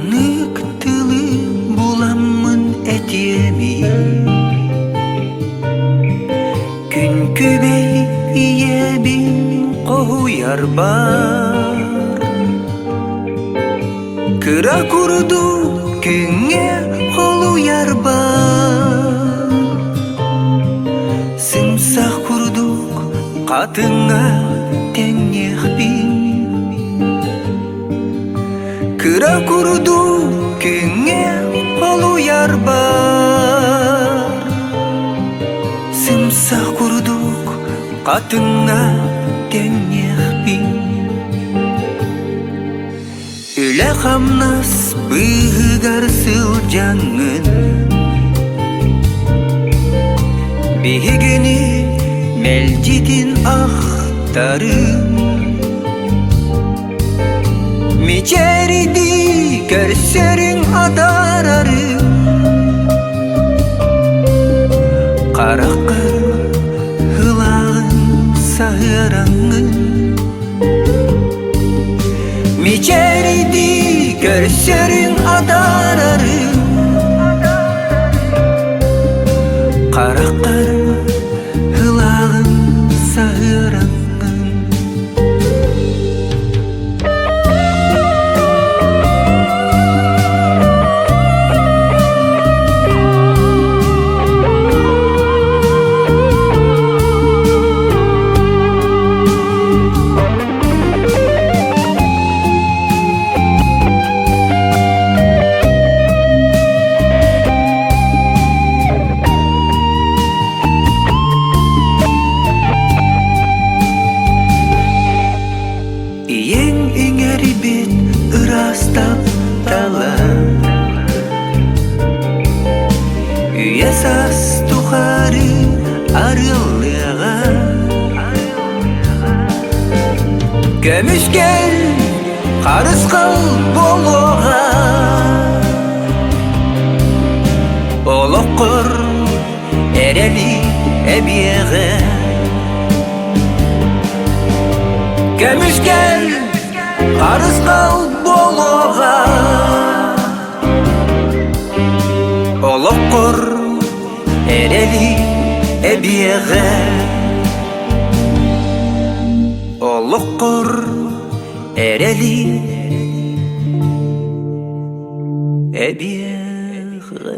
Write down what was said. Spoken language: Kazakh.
Анык тылы буламмын этеми, күн күбей иебин коуяр бар. Кыра курду күңе холуяр бар. Сымсак курдук катыңа теңехбин. Кыра курду күңе холуяр бар. Сымсак курдук катыңа теңехбин. Үле хамнас быгар сылжаңын, бигини мелдидин ахтарын. Мечериди көрсөрүң адарарын, каракыр хылагын сahыраңын. Мечериди көрсөрүң адарарын, каракыр хылагын сahыраңын. Иең иңери бет ырастап тала, үйе сас тухары арылыга. Көмүскел карыс кыл болуга, олоккор эрели эбиеге. Көмүскел карыс кыл болуга, олоккор эрели эбиеге. Олоккор эрели эбиеге.